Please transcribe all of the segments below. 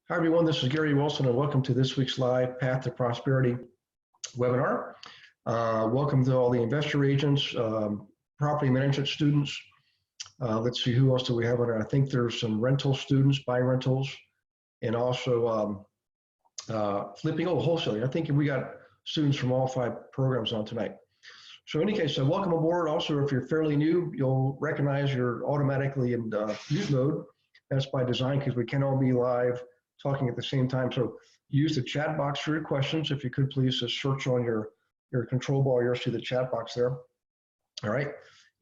Hi, everyone. This is Gary Wilson, and welcome to this week's live Path to Prosperity webinar. Welcome to all the investor agents, property management students. Let's see, who else do we have on there? I think there's some rental students, buying rentals, and also flipping, wholesaling. I think we got students from all 5 programs on tonight. So in any case, welcome aboard. Also, if you're fairly new, you'll recognize you're automatically in mute mode. That's by design because we can't all be live talking at the same time. So use the chat box for your questions. If you could please just search on your control bar, you'll see the chat box there. All right.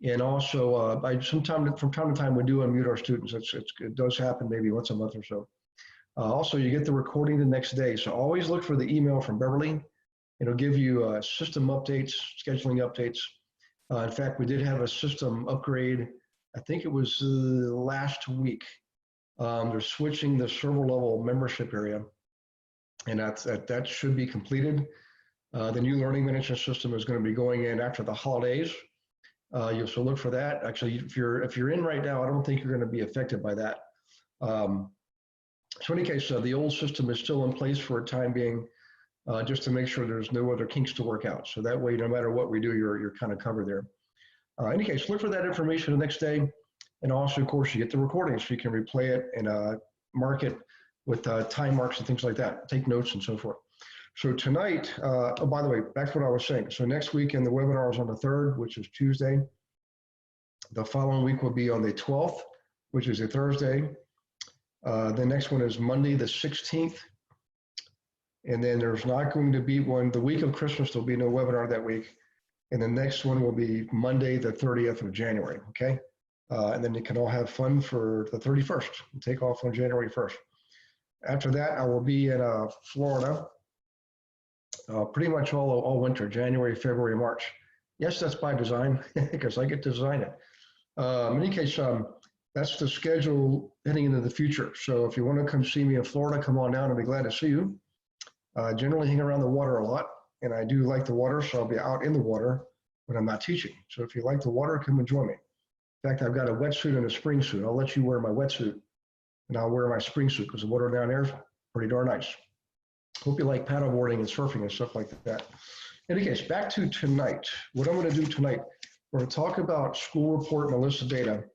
And also, from time to time, we do unmute our students. It does happen maybe once a month or so. Also, you get the recording the next day. So always look for the email from Beverly. It'll give you system updates, scheduling updates. In fact, we did have a system upgrade. I think it was last week. They're switching the server level membership area, and that should be completed. The new learning management system is going to be going in after the holidays. So look for that. Actually, if you're in right now, I don't think you're going to be affected by that. So in any case, the old system is still in place for a time being, just to make sure there's no other kinks to work out. So that way, no matter what we do, you're kind of covered there. In any case, look for that information the next day. And also, of course, you get the recording so you can replay it and mark it with time marks and things like that, take notes and so forth. So tonight, oh, by the way, back to what I was saying. So next week, and the webinar is on the 3rd, which is Tuesday. The following week will be on the 12th, which is a Thursday. The next one is Monday, the 16th. And then there's not going to be one, the week of Christmas, there'll be no webinar that week. And the next one will be Monday, the 30th of January, okay? And then you can all have fun for the 31st and take off on January 1st. After that, I will be in Florida pretty much all winter, January, February, March. Yes, that's by design because I get to design it. In any case, that's the schedule heading into the future. So if you want to come see me in Florida, come on down. I'll be glad to see you. Generally hang around the water a lot, and I do like the water, so I'll be out in the water when I'm not teaching. So if you like the water, come and join me. In fact, I've got a wetsuit and a spring suit. I'll let you wear my wetsuit, and I'll wear my spring suit because the water down there is pretty darn nice. Hope you like paddleboarding and surfing and stuff like that. In any case, back to tonight. What I'm going to do tonight, we're going to talk about school report Melissa data.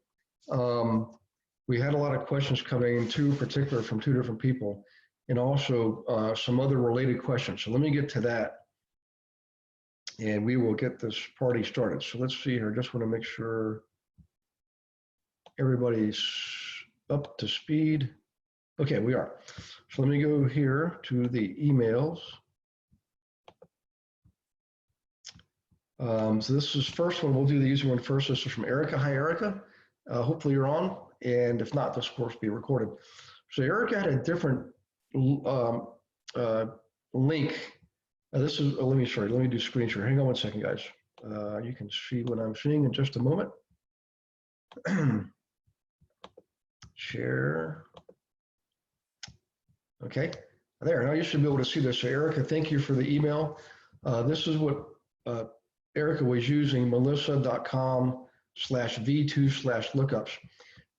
We had a lot of questions coming in, in particular from 2 different people, and also some other related questions. So let me get to that, and we will get this party started. So let's see here. Just want to make sure everybody's up to speed. Okay, we are. So let me go here to the emails. So this is first one. We'll do the easy one first. This is from Erica. Hi, Erica. Hopefully you're on. And if not, this will, of course, be recorded. So Erica had a different link. This is, let me do screen share. Hang on one second, guys. You can see what I'm seeing in just a moment. Share. Okay, there, now you should be able to see this. So Erica, thank you for the email. This is what Erica was using, melissa.com/v2/lookups.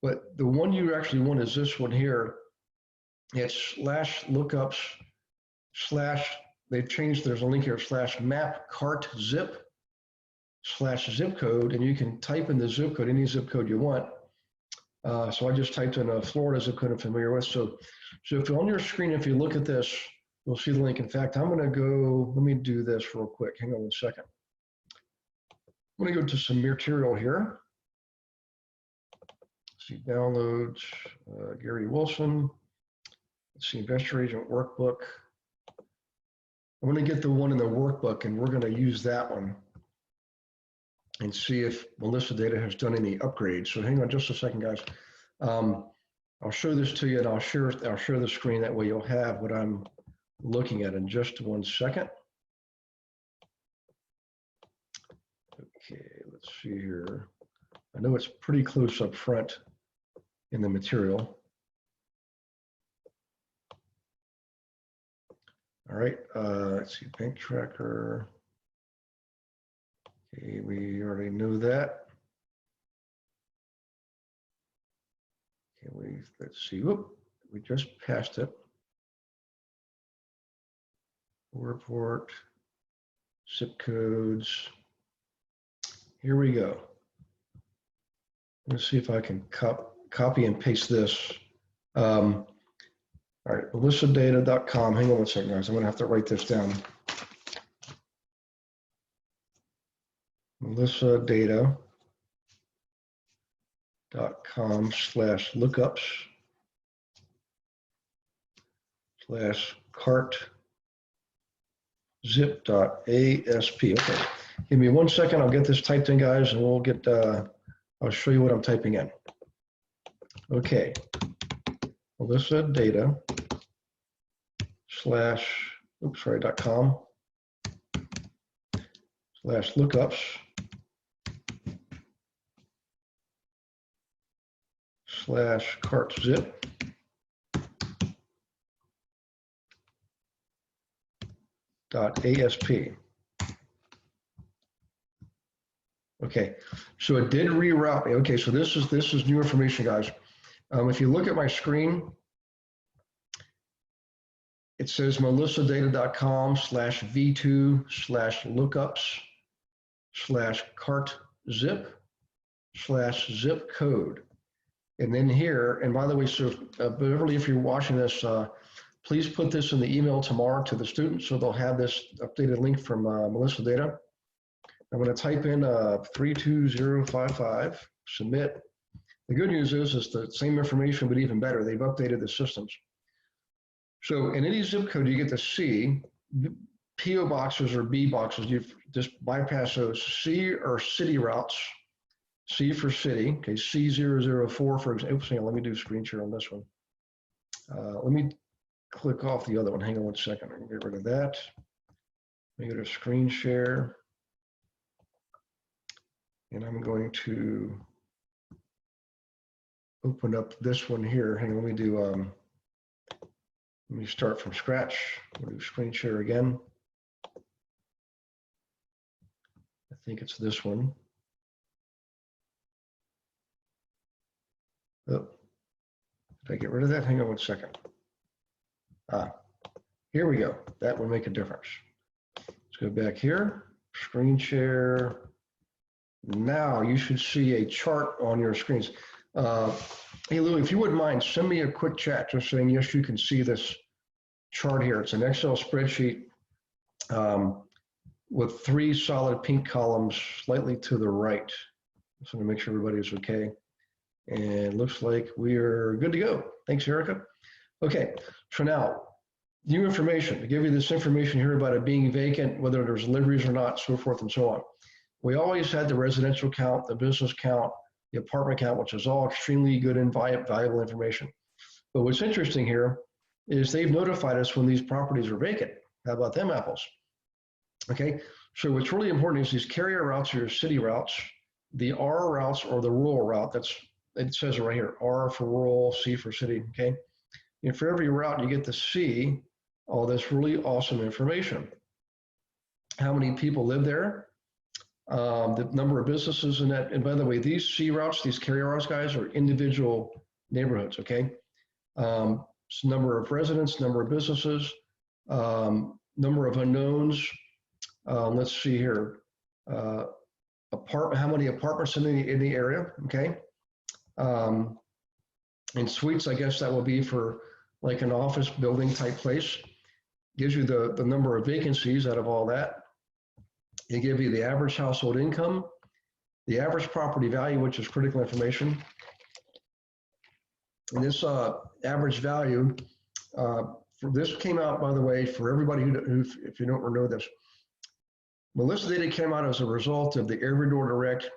But the one you actually want is this one here. It's /lookups/ they've changed, there's a link here, /map/cart/zip/zip code, and you can type in the zip code, any zip code you want. So I just typed in a Florida zip code I'm familiar with. So if you're on your screen, if you look at this, you'll see the link. In fact, I'm going to go, let me do this real quick. Hang on one second. I'm going to go to some material here. Let's see, downloads, Gary Wilson. Let's see, investor agent workbook. I'm going to get the one in the workbook, and we're going to use that one and see if Melissa Data has done any upgrades. So hang on just a second, guys. I'll show this to you, and I'll share the screen. That way you'll have what I'm looking at in just one second. Okay, let's see here. I know it's pretty close up front in the material. All right, let's see, bank tracker. Okay, we already knew that. Okay, let's see, whoop, we just passed it. report, zip codes. Here we go. Let's see if I can copy and paste this. All right, melissadata.com. Hang on one second, guys. I'm going to have to write this down. melissadata.com/lookups/cart zip.asp. Okay, give me 1 second. I'll get this typed in, guys, and we'll get, I'll show you what I'm typing in. Okay, melissadata.com/lookups/cart zip.asp. Okay, so it did reroute me. Okay, so this is new information, guys. If you look at my screen, it says melissadata.com/v2/lookups/cart zip/zip code. And then here, and by the way, so Beverly, if you're watching this, please put this in the email tomorrow to the students so they'll have this updated link from Melissa Data. I'm going to type in 32055, submit. The good news is it's the same information, but even better. They've updated the systems. So in any zip code, you get to see PO boxes or B boxes. You just bypass those. C are city routes. C for city. Okay, C004 for example. Oops, hang on, let me do screen share on this one. Let me click off the other one. Hang on 1 second. I can get rid of that. Let me go to screen share. And I'm going to open up this one here. Hang on, let me do, let me start from scratch. We'll do screen share again. I think it's this one. Oh, did I get rid of that? Hang on 1 second. Here we go. That will make a difference. Let's go back here, screen share. Now you should see a chart on your screens. Hey Lou, if you wouldn't mind, send me a quick chat just saying, yes, you can see this chart here. It's an Excel spreadsheet with 3 solid pink columns slightly to the right. Just want to make sure everybody's okay. And looks like we are good to go. Thanks, Erica. Okay, so now, new information. To give you this information here about it being vacant, whether there's deliveries or not, so forth and so on. We always had the residential count, the business count, the apartment count, which is all extremely good and valuable information. But what's interesting here is they've notified us when these properties are vacant. How about them apples? Okay, so what's really important is these carrier routes are your city routes, the R routes or the rural route. It says it right here, R for rural, C for city, okay? And for every route, you get to see all this really awesome information. How many people live there? The number of businesses in that, and by the way, these C routes, these carrier routes, guys, are individual neighborhoods, okay? So number of residents, number of businesses, number of unknowns. Let's see here. How many apartments in the area, okay? And suites, I guess that will be for like an office building type place. Gives you the number of vacancies out of all that. They give you the average household income, the average property value, which is critical information. And this average value, this came out, by the way, for everybody who if you don't know this, Melissa Data came out as a result of the Every Door Direct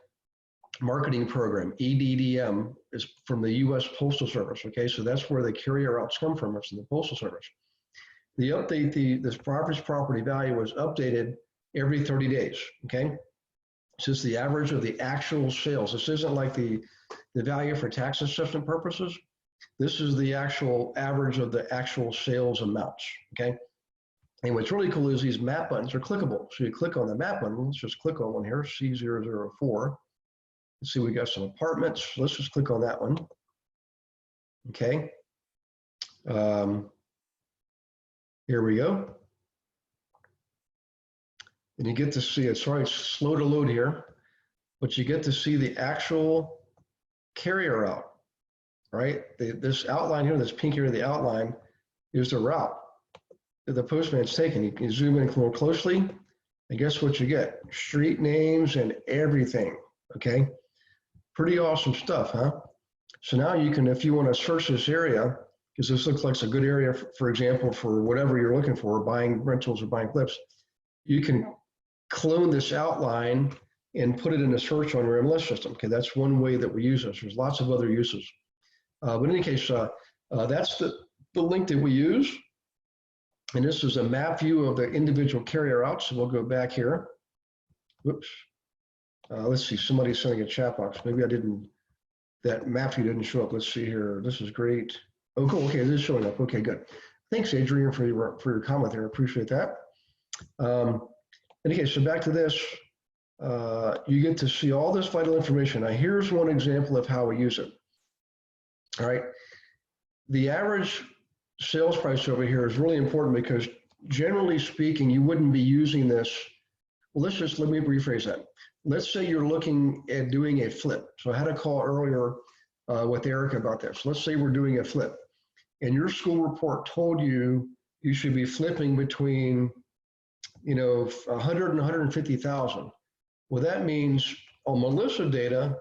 marketing program, EDDM, is from the U.S. Postal Service, okay? So that's where the carrier routes come from, it's from the Postal Service. The update, this property value was updated every 30 days, okay? It's just the average of the actual sales. This isn't like the value for tax assessment purposes. This is the actual average of the actual sales amounts, okay? And what's really cool is these map buttons are clickable. So you click on the map button, let's just click on one here, C004. Let's see, we got some apartments. Let's just click on that one, okay? Here we go. and you get to see it. Sorry, it's slow to load here, but you get to see the actual carrier route, right? This outline here, this pink area of the outline, is the route that the postman's taken. You can zoom in more closely, and guess what you get? Street names and everything, okay? Pretty awesome stuff, huh? So now you can, if you want to search this area, because this looks like a good area, for example, for whatever you're looking for, buying rentals or buying flips, you can clone this outline and put it in a search on your MLS system. Okay, that's one way that we use this. There's lots of other uses. But in any case, that's the link that we use. And this is a map view of the individual carrier routes. So we'll go back here. Whoops. Let's see, somebody's sending a chat box. Maybe I didn't, that map view didn't show up. Let's see here. This is great. Oh, cool. Okay, it is showing up. Okay, good. Thanks, Adrian, for your comment there. I appreciate that. Okay, so back to this. You get to see all this vital information. Now, here's one example of how we use it. All right. The average sales price over here is really important because generally speaking, you wouldn't be using this. Well, let me rephrase that. Let's say you're looking at doing a flip. So I had a call earlier with Erica about this. Let's say we're doing a flip and your school report told you you should be flipping between, 100 and 150,000. Well, that means on Melissa data,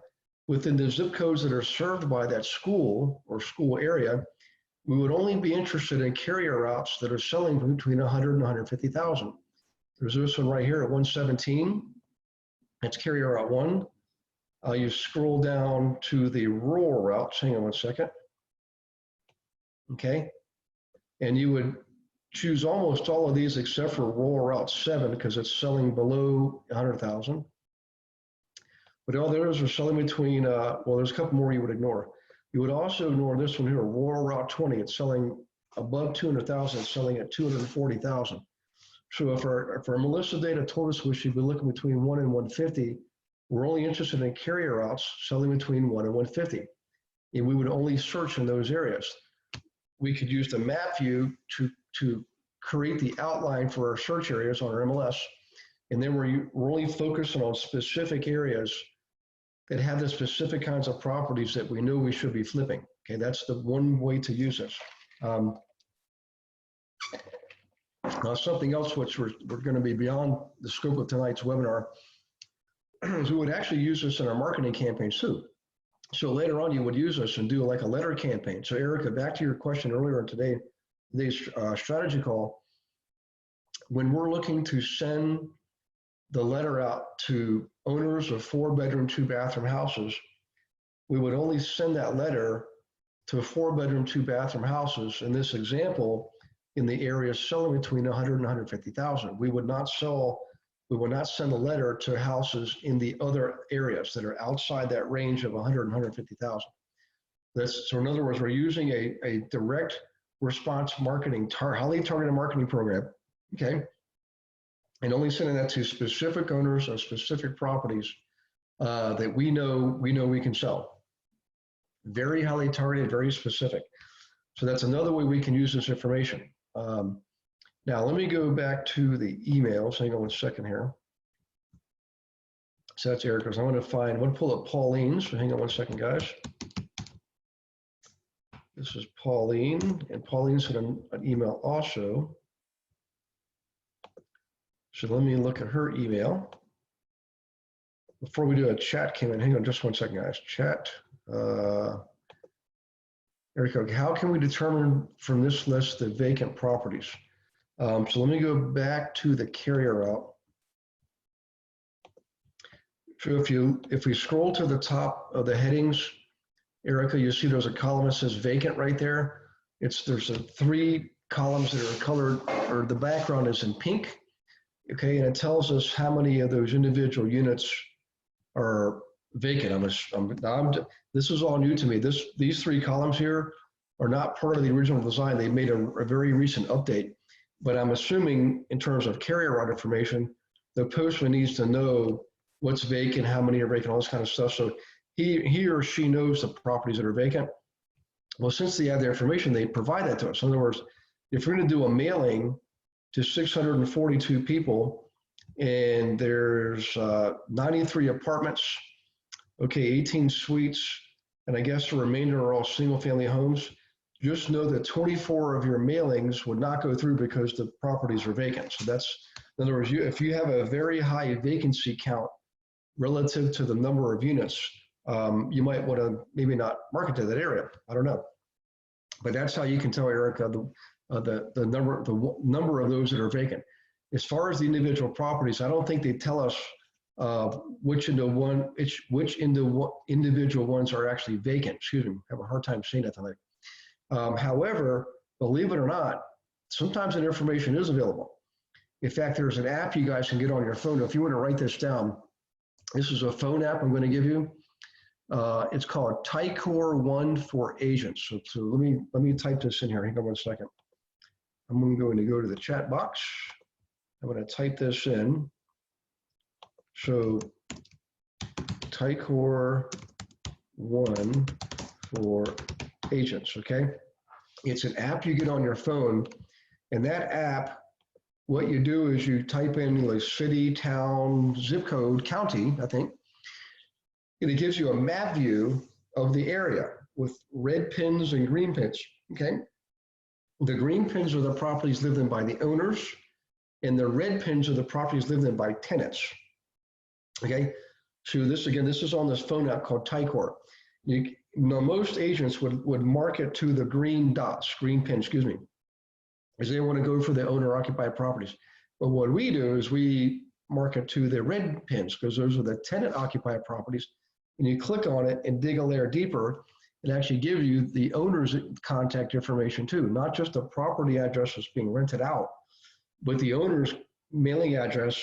within the zip codes that are served by that school or school area, we would only be interested in carrier routes that are selling between 100 and 150,000. There's this one right here at 117. That's carrier route 1. You scroll down to the rural routes. Hang on one second. Okay. And you would choose almost all of these except for rural route 7 because it's selling below 100,000. But all the others are selling between, well, there's a couple more you would ignore. You would also ignore this one here, rural route 20. It's selling above 200,000. It's selling at 240,000. So if our Melissa data told us we should be looking between 1 and 150, we're only interested in carrier routes selling between 1 and 150. And we would only search in those areas. We could use the map view to create the outline for our search areas on our MLS. And then we're only focusing on specific areas that have the specific kinds of properties that we know we should be flipping. Okay, that's the one way to use this. Now, something else which we're going to be beyond the scope of tonight's webinar is we would actually use this in our marketing campaigns too. So later on, you would use this and do like a letter campaign. So Erica, back to your question earlier in today's strategy call, when we're looking to send the letter out to owners of 4-bedroom, 2-bathroom houses, we would only send that letter to 4-bedroom, 2-bathroom houses. In this example, in the areas selling between 100 and 150,000, we would not send a letter to houses in the other areas that are outside that range of 100 and 150,000. So in other words, we're using a direct response marketing, highly targeted marketing program, okay? And only sending that to specific owners of specific properties that we know we can sell. Very highly targeted, very specific. So that's another way we can use this information. Now let me go back to the emails. Hang on one second here. So that's Erica's. I want to pull up Pauline's. So hang on one second, guys. This is Pauline, and Pauline sent an email also. So let me look at her email. Before we do a chat came in, hang on just one second, guys. Chat. Erica, how can we determine from this list the vacant properties? So let me go back to the carrier route. So if we scroll to the top of the headings, Erica, you see there's a column that says vacant right there. There's 3 columns that are colored, or the background is in pink. Okay, and it tells us how many of those individual units are vacant. This is all new to me. These 3 columns here are not part of the original design. They made a very recent update, but I'm assuming in terms of carrier route information, the postman needs to know what's vacant, how many are vacant, all this kind of stuff. So he or she knows the properties that are vacant. Well, since they have the information, they provide that to us. In other words, if we're going to do a mailing to 642 people, and there's 93 apartments, okay, 18 suites, and I guess the remainder are all single-family homes. Just know that 24 of your mailings would not go through because the properties are vacant. So that's, in other words, if you have a very high vacancy count relative to the number of units, you might want to maybe not market to that area. I don't know, but that's how you can tell, Erica, the number of those that are vacant. As far as the individual properties, I don't think they tell us which individual ones are actually vacant. Excuse me, I have a hard time saying that tonight. However, believe it or not, sometimes that information is available. In fact, there's an app you guys can get on your phone. If you want to write this down, this is a phone app I'm going to give you. It's called Ticor One for Agents. So let me type this in here. Hang on one second. I'm going to go to the chat box. I'm going to type this in. So Ticor One for Agents, okay? It's an app you get on your phone, and that app, what you do is you type in like city, town, zip code, county, I think, and it gives you a map view of the area with red pins and green pins, okay? The green pins are the properties lived in by the owners, and the red pins are the properties lived in by tenants, okay? So this, again, this is on this phone app called Ticor. Most agents would mark it to the green dots, green pins, excuse me, because they want to go for the owner-occupied properties. But what we do is we mark it to the red pins because those are the tenant-occupied properties. And you click on it and dig a layer deeper, it actually gives you the owner's contact information too, not just the property address that's being rented out, but the owner's mailing address,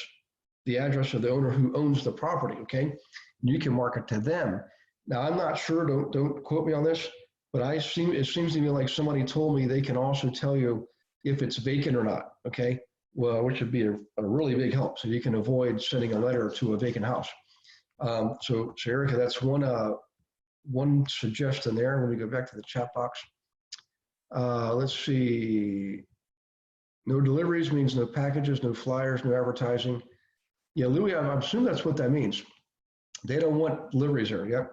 the address of the owner who owns the property, okay? And you can mark it to them. Now, I'm not sure, don't quote me on this, but it seems to me like somebody told me they can also tell you if it's vacant or not, okay? Well, which would be a really big help, so you can avoid sending a letter to a vacant house. So Erica, that's one suggestion there. Let me go back to the chat box. Let's see. No deliveries means no packages, no flyers, no advertising. Yeah, Louis, I assume that's what that means. They don't want deliveries there, yep.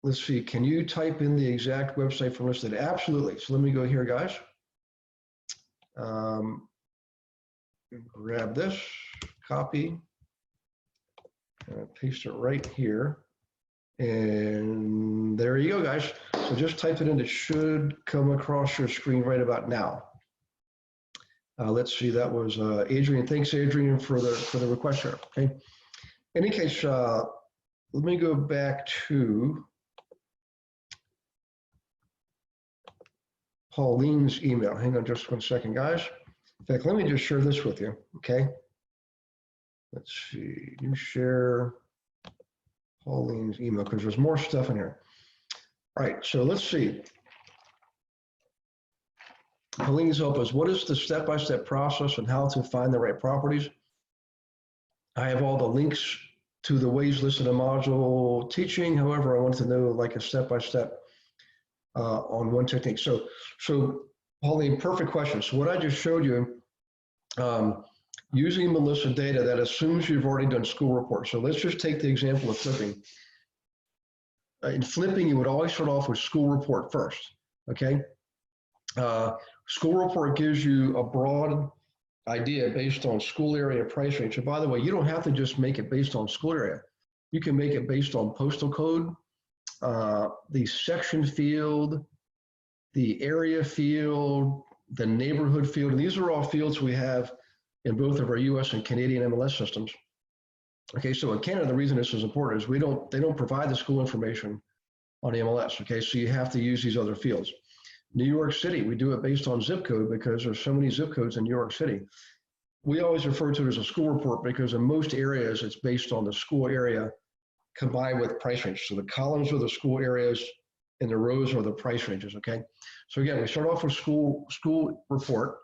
Let's see, can you type in the exact website for listed? Absolutely. So let me go here, guys. Grab this, copy, paste it right here. And there you go, guys. So just type it in. It should come across your screen right about now. Let's see, that was Adrian. Thanks, Adrian, for the request here. Okay. In any case, let me go back to Pauline's email. Hang on just 1 second, guys. In fact, let me just share this with you, okay? Let's see, you share Pauline's email because there's more stuff in here. All right, so let's see. Pauline's help us. What is the step-by-step process and how to find the right properties? I have all the links to the ways listed in module teaching. However, I wanted to know like a step-by-step on one technique. So Pauline, perfect question. So what I just showed you, using Melissa data that assumes you've already done school reports. So let's just take the example of flipping. In flipping, you would always start off with school report first, okay? School report gives you a broad idea based on school area price range. And by the way, you don't have to just make it based on school area. You can make it based on postal code, the section field, the area field, the neighborhood field. And these are all fields we have in both of our US and Canadian MLS systems. Okay, so in Canada, the reason this is important is they don't provide the school information on the MLS, okay? So you have to use these other fields. New York City, we do it based on zip code because there's so many zip codes in New York City. We always refer to it as a school report because in most areas, it's based on the school area combined with price range. So the columns are the school areas and the rows are the price ranges, okay? So again, we start off with school report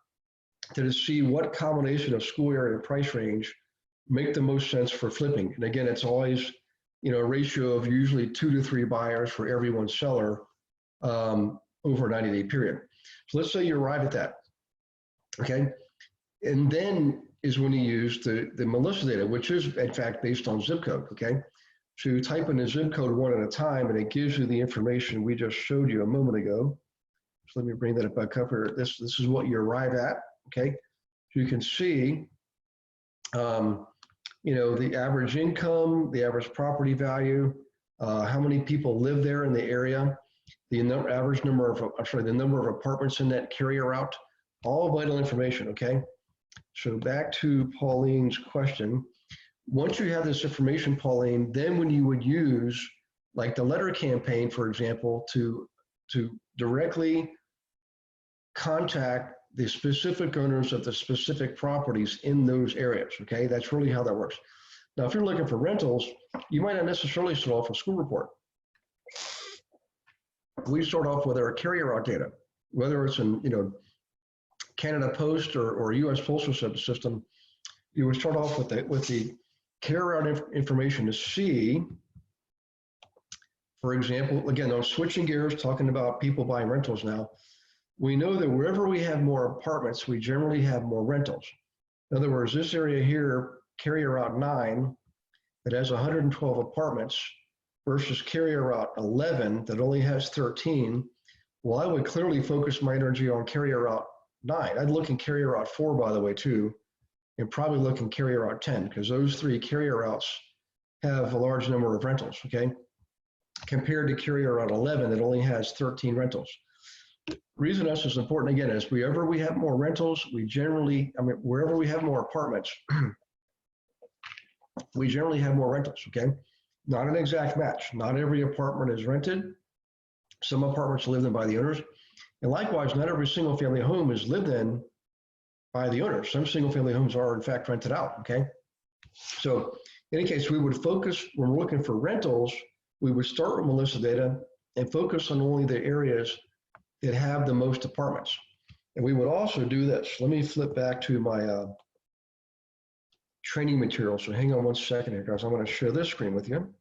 to see what combination of school area and price range make the most sense for flipping. And again, it's always, a ratio of usually 2 to 3 buyers for every one seller over a 90-day period. So let's say you arrive at that, okay? And then is when you use the Melissa data, which is in fact based on zip code, okay? So you type in the zip code one at a time and it gives you the information we just showed you a moment ago. So let me bring that back up here. This is what you arrive at, okay? So you can see, you know, the average income, the average property value, how many people live there in the area, the average number of, the number of apartments in that carrier route, all vital information, okay? So back to Pauline's question. Once you have this information, Pauline, then when you would use like the letter campaign, for example, to directly contact the specific owners of the specific properties in those areas, okay? That's really how that works. Now, if you're looking for rentals, you might not necessarily start off with school report. We start off with our carrier route data, whether it's in, you know, Canada Post or US Postal System. You would start off with the carrier route information to see, for example, again, I'm switching gears, talking about people buying rentals now. We know that wherever we have more apartments, we generally have more rentals. In other words, this area here, carrier route 9, that has 112 apartments versus carrier route 11 that only has 13. Well, I would clearly focus my energy on carrier route 9. I'd look in carrier route 4, by the way, too, and probably look in carrier route 10, because those 3 carrier routes have a large number of rentals, okay? Compared to carrier route 11 that only has 13 rentals. Reason this is important, again, is wherever we have more rentals, we generally, wherever we have more apartments, we generally have more rentals, okay? Not an exact match. Not every apartment is rented. Some apartments are lived in by the owners. And likewise, not every single family home is lived in by the owners. Some single family homes are in fact rented out, okay? So in any case, we would focus, when we're looking for rentals, we would start with Melissa data and focus on only the areas that have the most apartments. And we would also do this. Let me flip back to my training material. So hang on one second here, guys. I'm going to share this screen with you.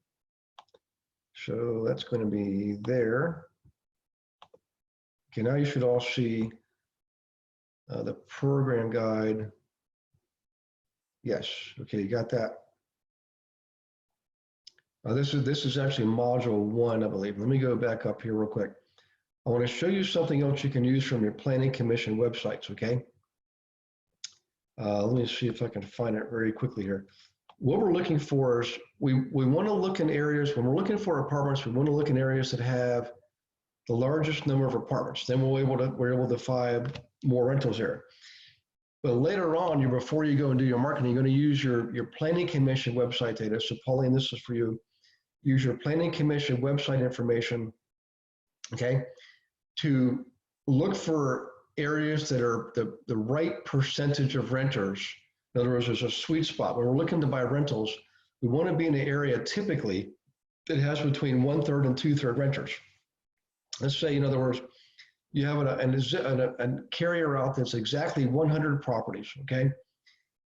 So that's going to be there. Okay, now you should all see the program guide. Yes, okay, you got that. This is actually module 1, I believe. Let me go back up here real quick. I want to show you something else you can use from your planning commission websites, okay? Let me see if I can find it very quickly here. What we're looking for is we want to look in areas, when we're looking for apartments, we want to look in areas that have the largest number of apartments. Then we're able to find more rentals there. But later on, before you go and do your marketing, you're going to use your planning commission website data. So Pauline, this is for you. Use your planning commission website information, okay, to look for areas that are the right percentage of renters. In other words, there's a sweet spot. When we're looking to buy rentals, we want to be in an area typically that has between 1/3 and 2/3 renters. Let's say, in other words, you have a carrier route that's exactly 100 properties, okay?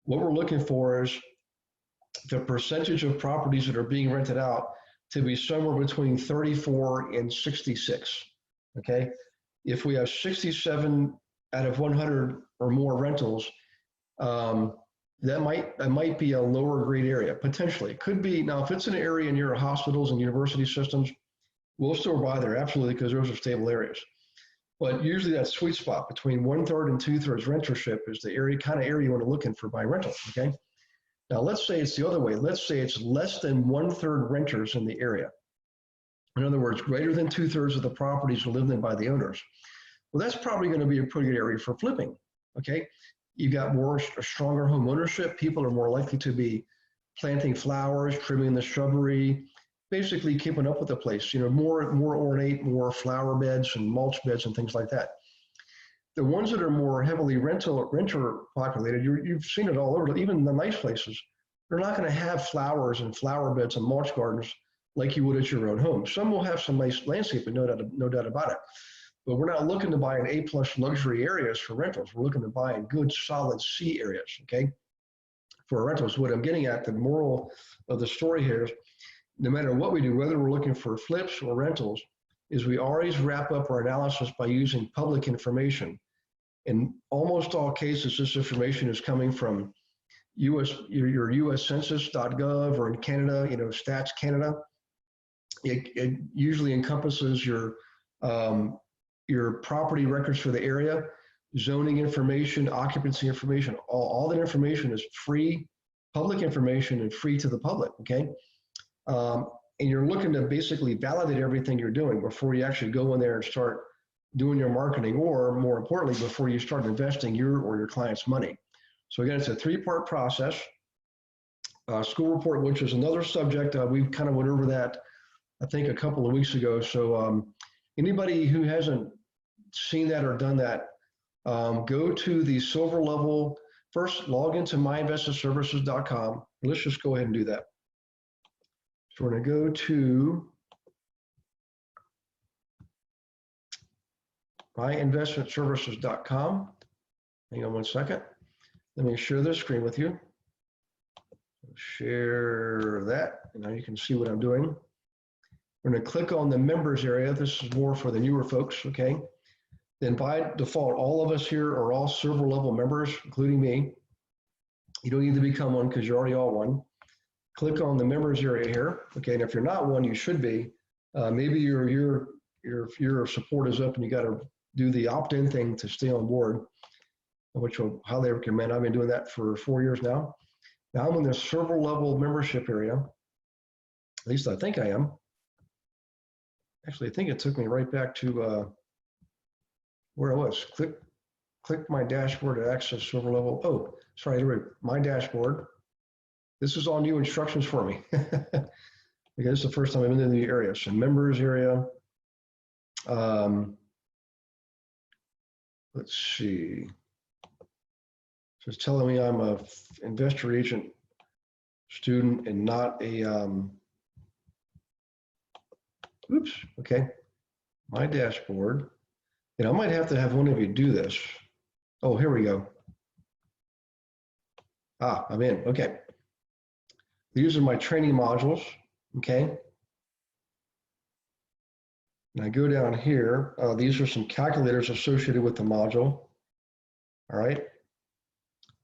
What we're looking for is the percentage of properties that are being rented out to be somewhere between 34 and 66, okay? If we have 67 out of 100 or more rentals, that might be a lower grade area, potentially. It could be, now if it's an area near hospitals and university systems, we'll still buy there, absolutely, because those are stable areas. But usually that sweet spot between 1/3 and 2/3 rentership is the area, kind of area you want to look in for buying rentals, okay? Now let's say it's the other way. Let's say it's less than 1/3 renters in the area. In other words, greater than 2/3 of the properties are lived in by the owners. Well, that's probably going to be a pretty good area for flipping, okay? You've got stronger home ownership. People are more likely to be planting flowers, trimming the shrubbery, basically keeping up with the place, you know, more ornate, more flower beds and mulch beds and things like that. The ones that are more heavily renter populated, you've seen it all over, even the nice places, they're not going to have flowers and flower beds and mulch gardens like you would at your own home. Some will have some nice landscaping, no doubt about it. But we're not looking to buy in A+ luxury areas for rentals. We're looking to buy in good, solid C areas, okay? For rentals, what I'm getting at, the moral of the story here is, no matter what we do, whether we're looking for flips or rentals, is we always wrap up our analysis by using public information. In almost all cases, this information is coming from your US Census.gov, or in Canada, Stats Canada. It usually encompasses your property records for the area, zoning information, occupancy information. All that information is free, public information, and free to the public, okay? And you're looking to basically validate everything you're doing before you actually go in there and start doing your marketing, or more importantly, before you start investing your or your client's money. So again, it's a 3-part process. School report, which is another subject. We kind of went over that, I think, a couple of weeks ago. So anybody who hasn't seen that or done that, go to the silver level. First, log into myinvestmentservices.com. Let's just go ahead and do that. So we're going to go to myinvestmentservices.com. Hang on one second. Let me share this screen with you. Share that, and now you can see what I'm doing. We're going to click on the members area. This is more for the newer folks, okay? Then by default, all of us here are all silver level members, including me. You don't need to become one because you're already all one. Click on the members area here, okay? And if you're not one, you should be. Maybe your support is up and you got to do the opt-in thing to stay on board, which I'll highly recommend. I've been doing that for 4 years now. Now I'm in the silver level membership area. At least I think I am. Actually, I think it took me right back to where I was. Click my dashboard to access silver level. Oh, sorry, my dashboard. This is all new instructions for me. Because it's the first time I'm in the new area. So members area. Let's see. So it's telling me I'm a investor agent student and not a, oops, okay. My dashboard. And I might have to have one of you do this. Oh, here we go. I'm in, okay. These are my training modules, okay. And I go down here. These are some calculators associated with the module. All right.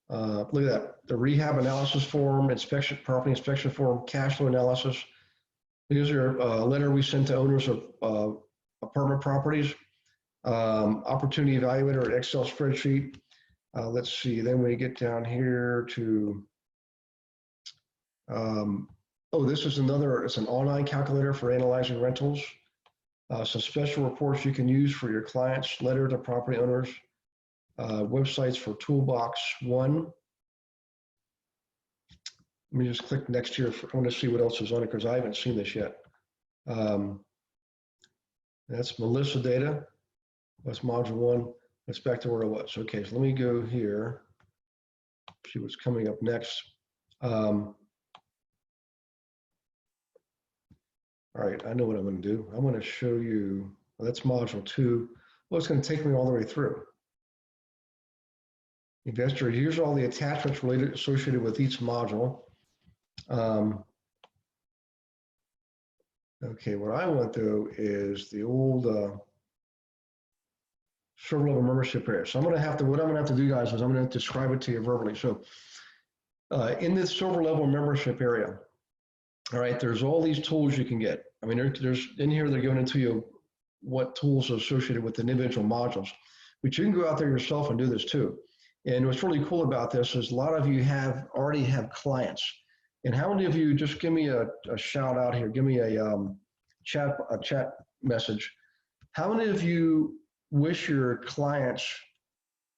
Look at that. The rehab analysis form, property inspection form, cash flow analysis. These are a letter we send to owners of apartment properties. Opportunity evaluator, Excel spreadsheet. Let's see. Then we get down here to. This is it's an online calculator for analyzing rentals. Some special reports you can use for your clients, letter to property owners, websites for Toolbox 1. Let me just click next here. I want to see what else is on it because I haven't seen this yet. That's Melissa data. That's module 1. That's back to where I was. Okay, so let me go here, see what's coming up next. All right, I know what I'm going to do. I'm going to show you, that's module 2. Well, it's going to take me all the way through. Investor, here's all the attachments associated with each module. Okay, what I want though is the old silver level membership area. So what I'm going to have to do, guys, is I'm going to describe it to you verbally. So in this silver level membership area, all right, there's all these tools you can get. I mean, there's in here, they're giving it to you what tools are associated with the individual modules, but you can go out there yourself and do this too. And what's really cool about this is a lot of you already have clients. And how many of you, just give me a shout out here, give me a chat message. How many of you wish your clients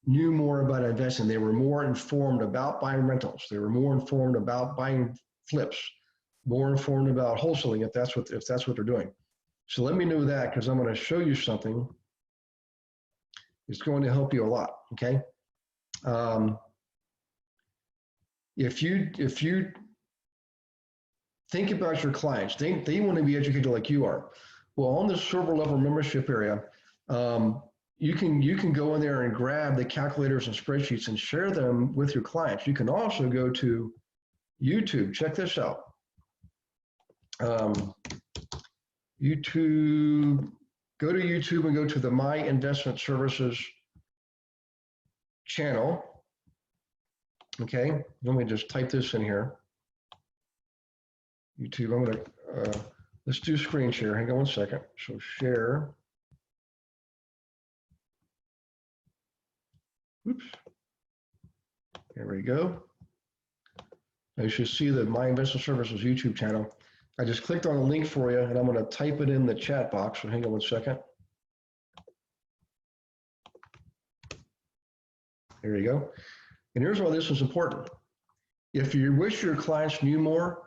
knew more about investing? They were more informed about buying rentals. They were more informed about buying flips, more informed about wholesaling if that's what they're doing. So let me know that, because I'm going to show you something. It's going to help you a lot, okay? If you think about your clients, they want to be educated like you are. Well, on the silver level membership area, you can go in there and grab the calculators and spreadsheets and share them with your clients. You can also go to YouTube. Check this out. YouTube, go to YouTube and go to the My Investment Services channel. Okay, let me just type this in here. YouTube, I'm gonna, let's do screen share. Hang on one second. So share. Oops. There we go. You should see the My Investment Services YouTube channel. I just clicked on a link for you, and I'm going to type it in the chat box. So hang on one second. There you go. And here's why this is important. If you wish your clients knew more,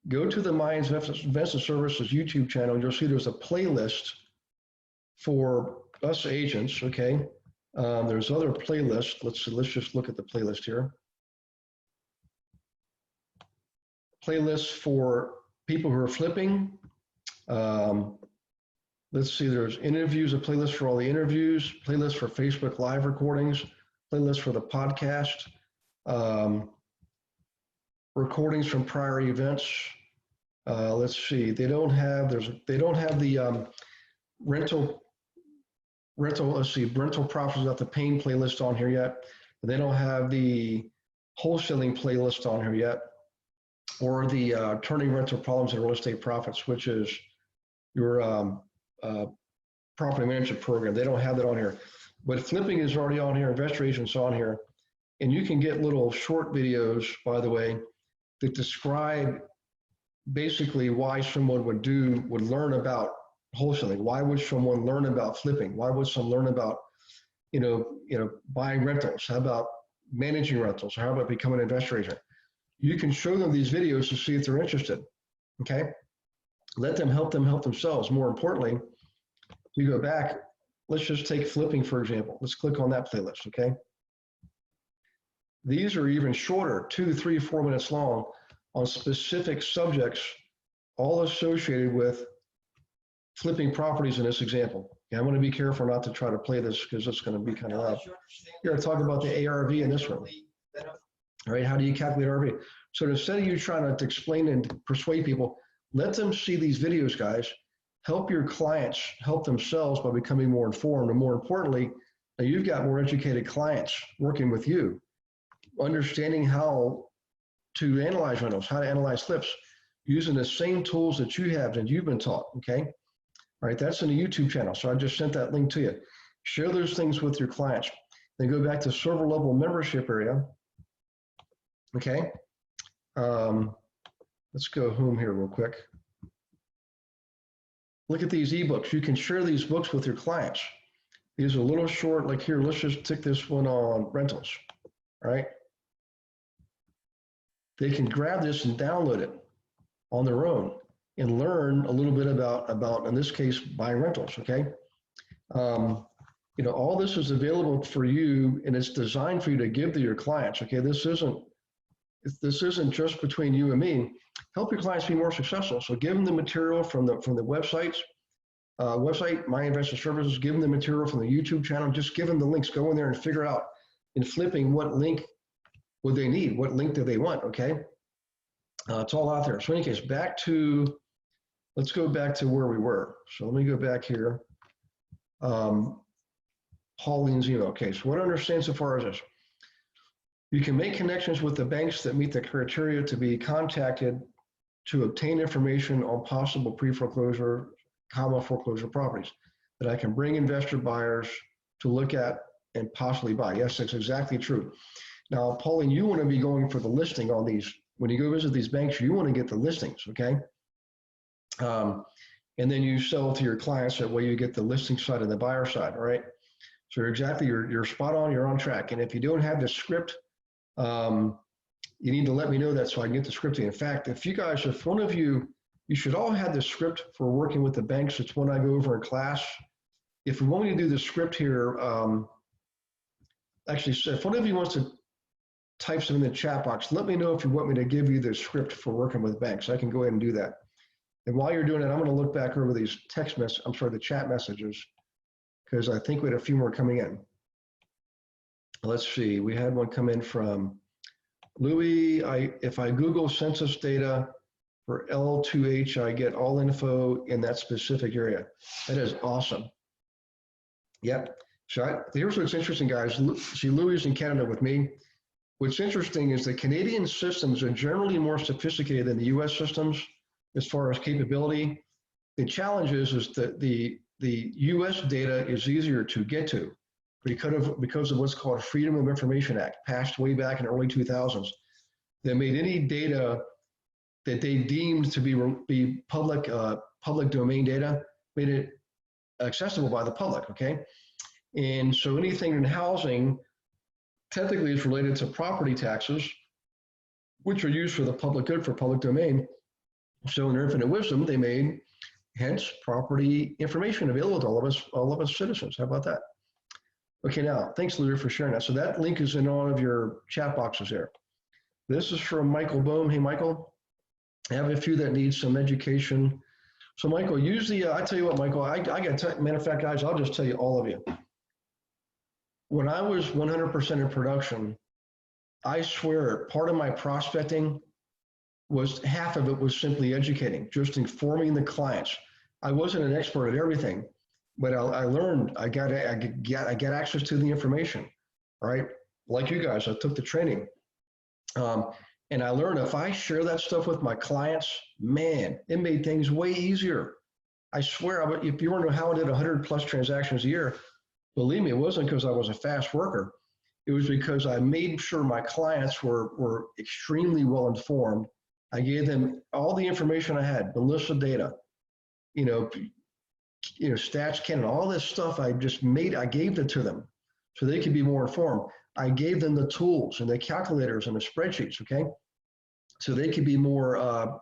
go to the My Investment Services YouTube channel, and you'll see there's a playlist for us agents. Okay. There's other playlists. Let's just look at the playlist here. Playlists for people who are flipping. Let's see, there's interviews, a playlist for all the interviews, playlist for Facebook Live recordings, playlist for the podcast, recordings from prior events. Let's see, they don't have the rental properties without the pain playlist on here yet. They don't have the wholesaling playlist on here yet, or the turning rental problems into real estate profits, which is your property management program. They don't have that on here. But flipping is already on here, investor agents on here. And you can get little short videos, by the way, that describe basically why someone would learn about wholesaling. Why would someone learn about flipping? Why would someone learn about, buying rentals? How about managing rentals? How about becoming an investor agent? You can show them these videos to see if they're interested. Okay. Let them help themselves. More importantly, you go back, let's just take flipping, for example. Let's click on that playlist. Okay. These are even shorter, 2, 3, 4 minutes long on specific subjects, all associated with flipping properties in this example. Yeah, I'm going to be careful not to try to play this because it's going to be kind of loud. Here, I talk about the ARV in this one. All right, how do you calculate ARV? So instead of you trying to explain and persuade people, let them see these videos, guys. Help your clients help themselves by becoming more informed. And more importantly, now you've got more educated clients working with you, understanding how to analyze rentals, how to analyze flips, using the same tools that you have and you've been taught, okay? All right, that's in the YouTube channel. So I just sent that link to you. Share those things with your clients. Then go back to server level membership area, okay? Let's go home here real quick. Look at these ebooks. You can share these books with your clients. These are a little short, like here, let's just take this one on rentals, all right? They can grab this and download it on their own and learn a little bit about in this case, buying rentals, okay? All this is available for you, and it's designed for you to give to your clients, okay? This isn't just between you and me. Help your clients be more successful. So give them the material from the website, My Investment Services. Give them the material from the YouTube channel. Just give them the links. Go in there and figure out in flipping what link would they need, what link do they want. Okay, it's all out there. So in any case, let's go back to where we were. So let me go back here. Pauline's email. Okay, so what I understand so far is this. You can make connections with the banks that meet the criteria to be contacted to obtain information on possible pre-foreclosure, foreclosure properties that I can bring investor buyers to look at and possibly buy. Yes, that's exactly true. Now, Pauline, you want to be going for the listing on these. When you go visit these banks, you want to get the listings, okay? And then you sell to your clients. That way you get the listing side and the buyer side, all right? So you're spot on, you're on track. And if you don't have the script, you need to let me know that so I can get the script. In fact, if one of you should all have the script for working with the banks. It's one I go over in class. If we want me to do the script here, actually, so if one of you wants to type some in the chat box, let me know if you want me to give you the script for working with banks. I can go ahead and do that. And while you're doing it, I'm going to look back over these the chat messages, because I think we had a few more coming in. Let's see, we had one come in from Louis. If I Google census data for L2H, I get all info in that specific area. That is awesome. Yep. So here's what's interesting, guys. See, Louis is in Canada with me. What's interesting is the Canadian systems are generally more sophisticated than the US systems as far as capability. The challenge is that the US data is easier to get to because of what's called Freedom of Information Act, passed way back in the early 2000s, that made any data that they deemed to be public domain data, made it accessible by the public, okay? And so anything in housing technically is related to property taxes, which are used for the public good, for public domain. So in their infinite wisdom, they made, hence, property information available to all of us citizens. How about that? Okay, now, thanks, Louis, for sharing that. So that link is in all of your chat boxes there. This is from Michael Bohm. Hey, Michael. I have a few that need some education. So, Michael, use the, I tell you what, Michael, I got, matter of fact, guys, I'll just tell you, all of you. When I was 100% in production, I swear part of my prospecting was, half of it was simply educating, just informing the clients. I wasn't an expert at everything, but I learned, I got access to the information, right? Like you guys, I took the training. And I learned if I share that stuff with my clients, man, it made things way easier. I swear, if you want to know how I did 100+ transactions a year, believe me, it wasn't because I was a fast worker. It was because I made sure my clients were extremely well informed. I gave them all the information I had, the list of data, stats, Canada, all this stuff I gave it to them so they could be more informed. I gave them the tools and the calculators and the spreadsheets, okay? So they could be more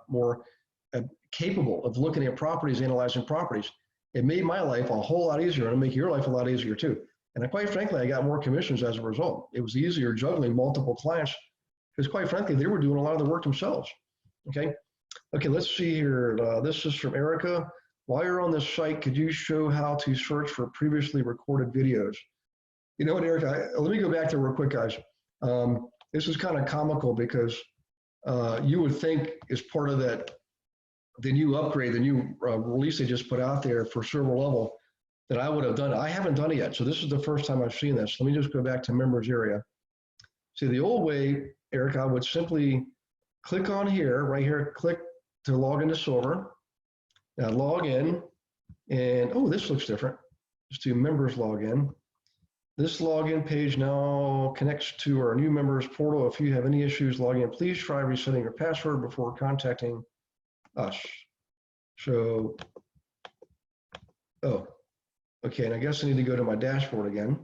capable of looking at properties, analyzing properties. It made my life a whole lot easier, and it'll make your life a lot easier too. And quite frankly, I got more commissions as a result. It was easier juggling multiple clients because quite frankly, they were doing a lot of the work themselves, okay? Okay, let's see here. This is from Erica. While you're on this site, could you show how to search for previously recorded videos? You know what, Erica, let me go back there real quick, guys. This is kind of comical because you would think as part of that, the new upgrade, the new release they just put out there for server level, that I would have done it. I haven't done it yet, so this is the first time I've seen this. Let me just go back to members area. See, the old way, Eric, I would simply click on here, right here, click to log into Silver. Now log in, and oh, this looks different. Just do members login. This login page now connects to our new members portal. If you have any issues logging in, please try resetting your password before contacting us. So, oh, okay, and I guess I need to go to my dashboard again.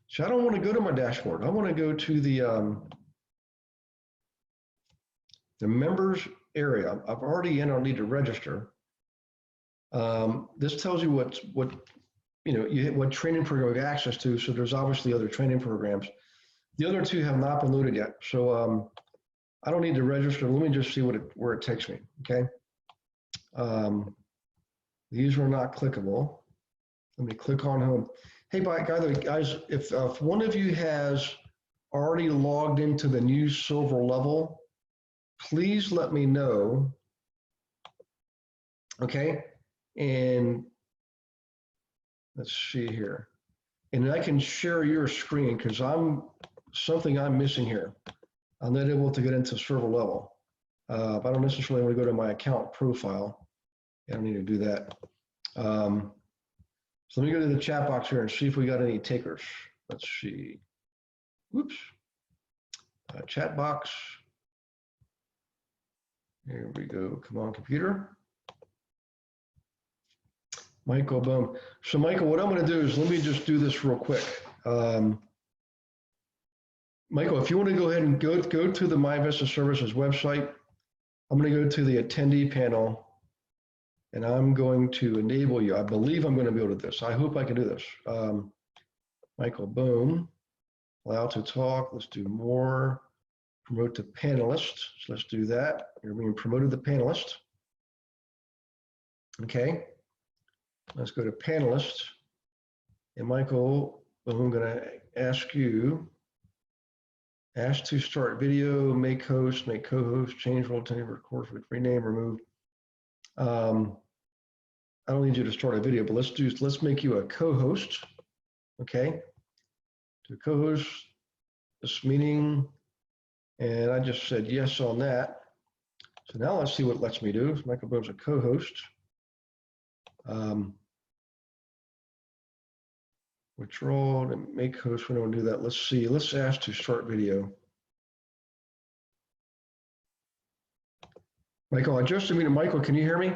So I don't want to go to my dashboard. I want to go to the members area. I've already in, I need to register. This tells you what training program you have access to. So there's obviously other training programs. The other two have not been loaded yet. So I don't need to register. Let me just see where it takes me, okay? These are not clickable. Let me click on home. Hey, guys, if one of you has already logged into the new silver level, please let me know, okay? And let's see here. And I can share your screen because something I'm missing here. I'm not able to get into server level. I don't necessarily want to go to my account profile. I don't need to do that. So let me go to the chat box here and see if we got any takers. Let's see. Whoops. Chat box. Here we go. Come on, computer. Michael Bohm. So Michael, what I'm going to do is let me just do this real quick. Michael, if you want to go ahead and go to the My Vista Services website, I'm going to go to the attendee panel and I'm going to enable you. I believe I'm going to be able to do this. I hope I can do this. Michael Bohm, allow to talk. Let's do more. Promote to panelist. So let's do that. You're being promoted to panelist. Okay. Let's go to panelist. And Michael, I'm going to ask you, ask to start video, make host, make co-host, change role, tenure, record, rename, remove. I don't need you to start a video, but let's make you a co-host. Okay. To co-host this meeting. And I just said yes on that. So now let's see what it lets me do. Michael Boom's a co-host. Withdraw and make host. We don't do that. Let's see. Let's ask to start video. Michael, I just a minute. Michael, can you hear me?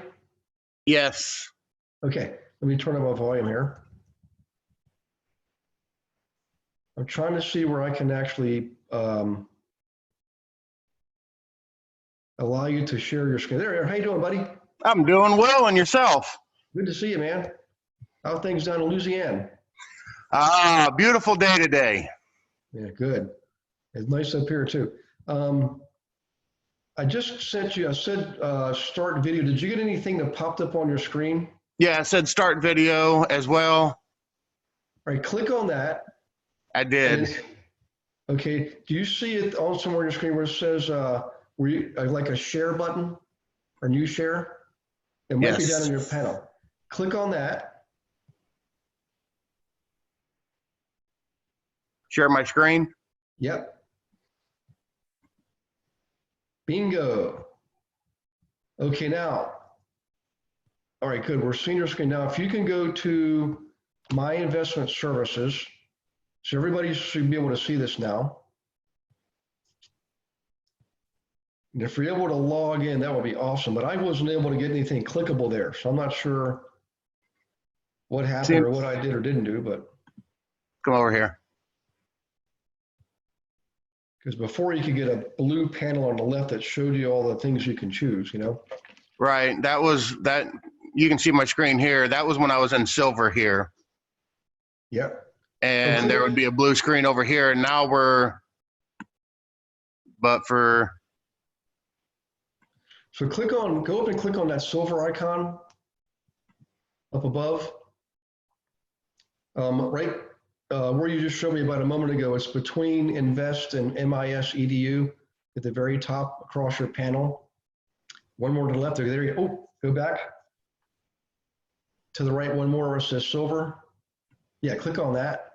Yes. Okay. Let me turn up my volume here. I'm trying to see where I can actually allow you to share your screen. There, how you doing, buddy? I'm doing well, and yourself? Good to see you, man. How are things down in Louisiana? Beautiful day today. Yeah, good. It's nice up here too. I just sent you, I said start video. Did you get anything that popped up on your screen? Yeah, I said start video as well. All right, click on that. I did. Okay, do you see it on somewhere on your screen where it says like a share button or new share? It might be down in your panel. Click on that. Share my screen? Yep. Bingo. Okay, now. All right, good. We're seeing your screen. Now, if you can go to My Investment Services, so everybody should be able to see this now. And if you're able to log in, that would be awesome. But I wasn't able to get anything clickable there, so I'm not sure what happened or what I did or didn't do. But come over here. Because before you could get a blue panel on the left that showed you all the things you can choose, you know? Right. That was that. You can see my screen here. That was when I was in silver here. Yep. And okay. There would be a blue screen over here. And now So go up and click on that silver icon up above. Right where you just showed me about a moment ago, it's between invest and MIS EDU at the very top across your panel. One more to the left there. There you go. Oh, go back. To the right, one more where it says silver. Yeah, click on that.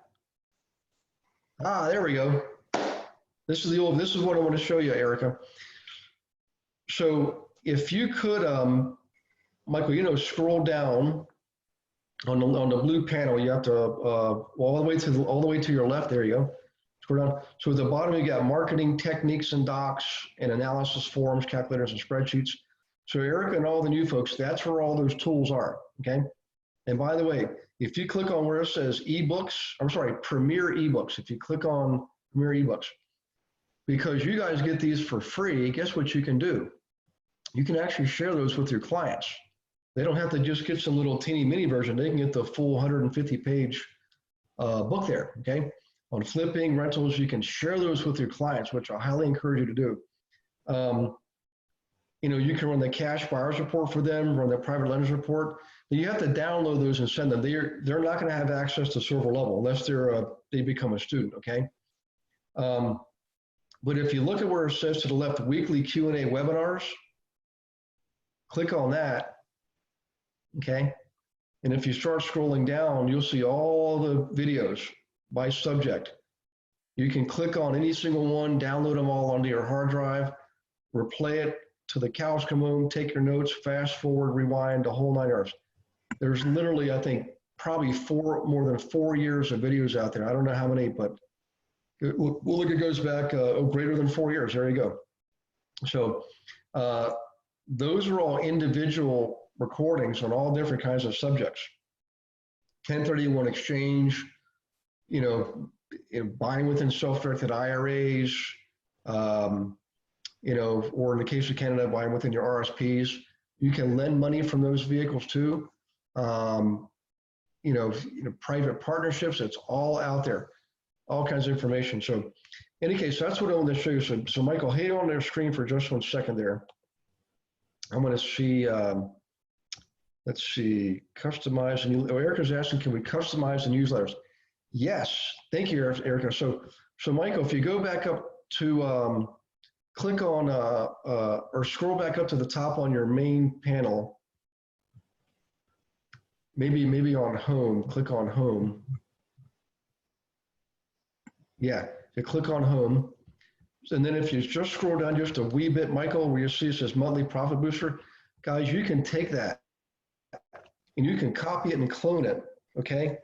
Ah, there we go. This is what I want to show you, Erica. So if you could, Michael, scroll down on the blue panel. You have to all the way to your left. There you go. Scroll down. So at the bottom, you got marketing techniques and docs and analysis forms, calculators and spreadsheets. So Erica and all the new folks, that's where all those tools are. Okay. And by the way, if you click on where it says Premier eBooks, if you click on Premier eBooks, because you guys get these for free, guess what you can do? You can actually share those with your clients. They don't have to just get some little teeny mini version. They can get the full 150-page book there, okay? On flipping, rentals, you can share those with your clients, which I highly encourage you to do. You can run the cash buyers report for them, run the private lenders report. But you have to download those and send them. They're not going to have access to server level unless they become a student, okay? But if you look at where it says to the left, weekly Q&A webinars, click on that, okay? And if you start scrolling down, you'll see all the videos by subject. You can click on any single one, download them all onto your hard drive, replay it to the cows come home, take your notes, fast forward, rewind, the whole 9 yards. There's literally, I think, probably more than 4 years of videos out there. I don't know how many, but look, it goes back greater than 4 years. There you go. So those are all individual recordings on all different kinds of subjects. 1031 exchange, buying within self-directed IRAs, or in the case of Canada, buying within your RSPs. You can lend money from those vehicles too. Private partnerships, it's all out there, all kinds of information. So in any case, that's what I want to show you. So Michael, hang on their screen for just 1 second there. I'm going to see, let's see, customize. Erica's asking, can we customize the newsletters? Yes, thank you, Erica. So Michael, if you go back up to, click on, or scroll back up to the top on your main panel, maybe on home, click on home. Yeah, you click on home. And then if you just scroll down just a wee bit, Michael, where you see it says monthly profit booster, guys, you can take that and you can copy it and clone it, okay?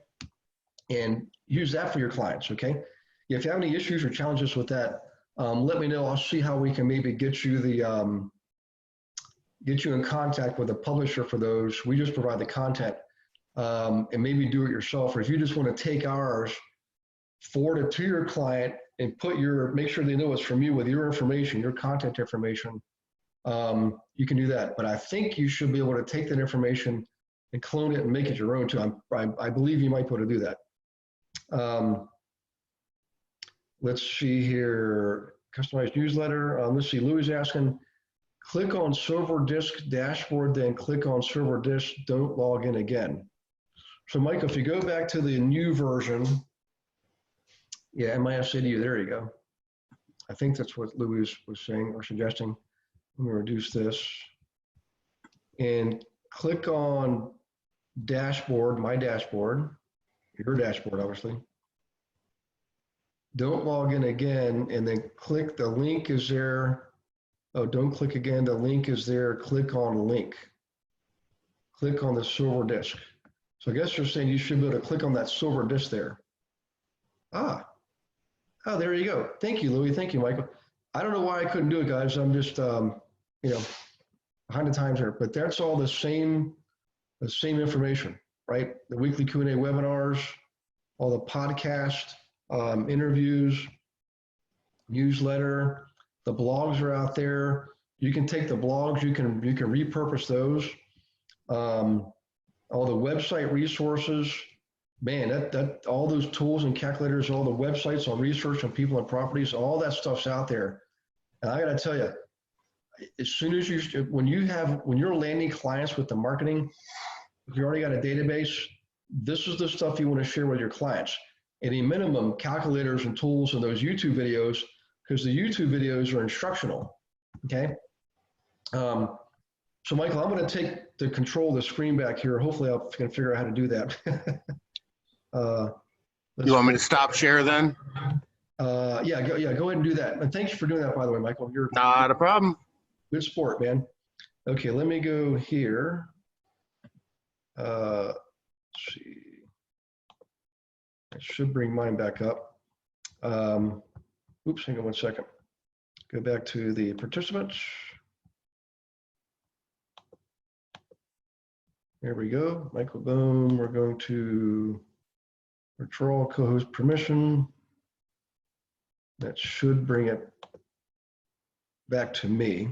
And use that for your clients, okay? If you have any issues or challenges with that, let me know. I'll see how we can maybe get you get you in contact with a publisher for those. We just provide the content, and maybe do it yourself. Or if you just want to take ours, forward it to your client and make sure they know it's from you with your information, your contact information, you can do that. But I think you should be able to take that information and clone it and make it your own too. I believe you might be able to do that. Let's see here, customized newsletter. Let's see, Louis is asking, click on server disk dashboard, then click on server disk, don't log in again. So Michael, if you go back to the new version, yeah, MIS-ADU, there you go. I think that's what Louis was saying or suggesting. Let me reduce this. And click on dashboard, my dashboard, your dashboard, obviously. Don't log in again, and then click the link is there. Oh, don't click again, the link is there. Click on link. Click on the silver disk. So I guess you're saying you should be able to click on that silver disk there. Oh, there you go. Thank you, Louis. Thank you, Michael. I don't know why I couldn't do it, guys. I'm just, you know, behind the times here, but that's all the same information, right? The weekly Q&A webinars, all the podcast, interviews, newsletter, the blogs are out there. You can take the blogs, you can repurpose those. All the website resources, man, that all those tools and calculators, all the websites on research on people and properties, all that stuff's out there. And I got to tell you, as soon as when you're landing clients with the marketing, if you already got a database, this is the stuff you want to share with your clients. At a minimum, calculators and tools and those YouTube videos, because the YouTube videos are instructional, okay? So Michael, I'm going to take the control of the screen back here. Hopefully I can figure out how to do that. You want me to stop share then? Yeah, go ahead and do that. And thanks for doing that, by the way, Michael. You're Not a problem. good sport, man. Okay, let me go here. Let's see. I should bring mine back up. Oops, hang on one second. Go back to the participants. There we go. Michael, boom. We're going to withdraw co-host permission. That should bring it back to me.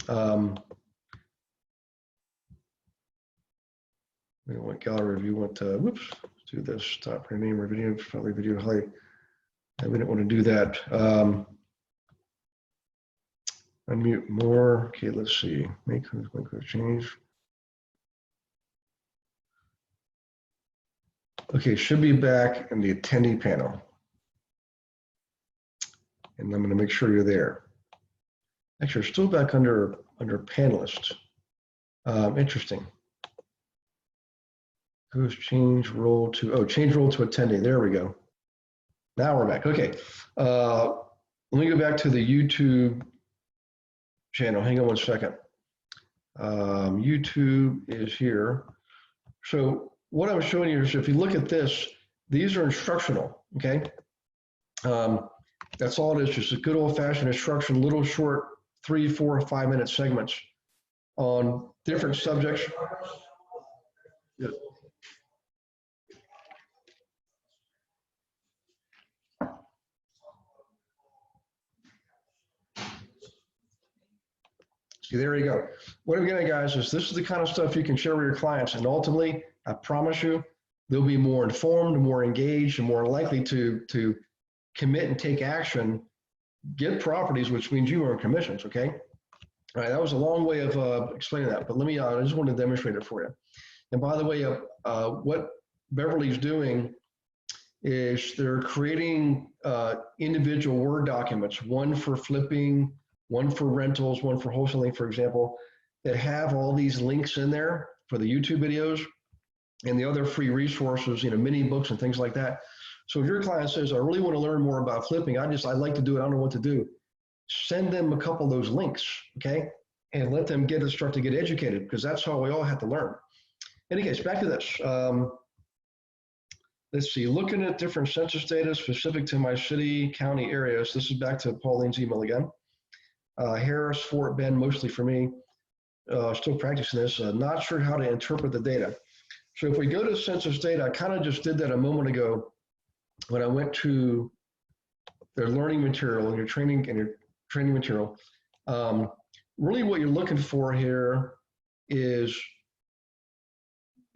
We don't want gallery view. Want to, whoops, let's do this. Stop rename or video, probably video height. And we don't want to do that. Unmute more. Okay, let's see. Make a change. Okay, should be back in the attendee panel. And I'm going to make sure you're there. Actually, you're still back under panelists. Interesting. Who's change role to, change role to attendee. There we go. Now we're back. Okay. Let me go back to the YouTube channel. Hang on one second. YouTube is here. So what I'm showing you is if you look at this, these are instructional, okay? That's all it is, just a good old-fashioned instruction, little short 3, 4, 5 minute segments on different subjects. Yeah. See, there you go. What I'm getting, guys, is this is the kind of stuff you can share with your clients, and ultimately, I promise you, they'll be more informed, more engaged, and more likely to commit and take action, get properties, which means you earn commissions, okay? All right, that was a long way of explaining that, but let me, I just want to demonstrate it for you. And by the way, what Beverly's doing is they're creating individual Word documents, one for flipping, one for rentals, one for wholesaling, for example, that have all these links in there for the YouTube videos and the other free resources, mini books and things like that. So if your client says, I really want to learn more about flipping, I'd like to do it, I don't know what to do, send them a couple of those links, okay? And let them start to get educated, because that's how we all have to learn. In any case, back to this. Let's see, looking at different census data specific to my city, county areas. This is back to Pauline's email again. Harris, Fort Bend, mostly for me. Still practicing this. Not sure how to interpret the data. So if we go to census data, I kind of just did that a moment ago when I went to their learning material and your training material. Really what you're looking for here is,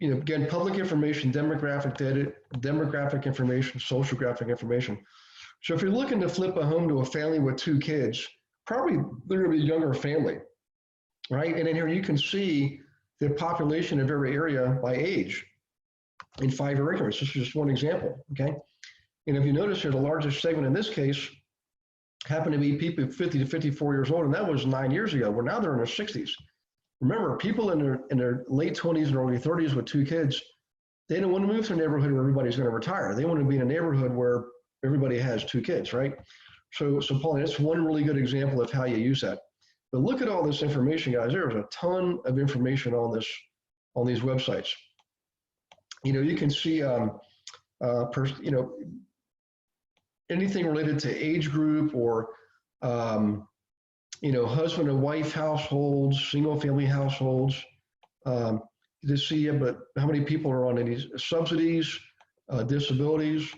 again, public information, demographic data, demographic information, social graphic information. So if you're looking to flip a home to a family with 2 kids, probably they're going to be a younger family, right? And in here you can see the population of every area by age in 5-year increments. This is just one example, okay? And if you notice here, the largest segment in this case happened to be people 50 to 54 years old, and that was 9 years ago. Well, now they're in their 60s. Remember, people in their late 20s and early 30s with 2 kids, they don't want to move to a neighborhood where everybody's going to retire. They want to be in a neighborhood where everybody has 2 kids, right? So Pauline, that's one really good example of how you use that. But look at all this information, guys. There's a ton of information on these websites. You can see, anything related to age group or husband and wife households, single family households, to see but how many people are on any subsidies, disabilities,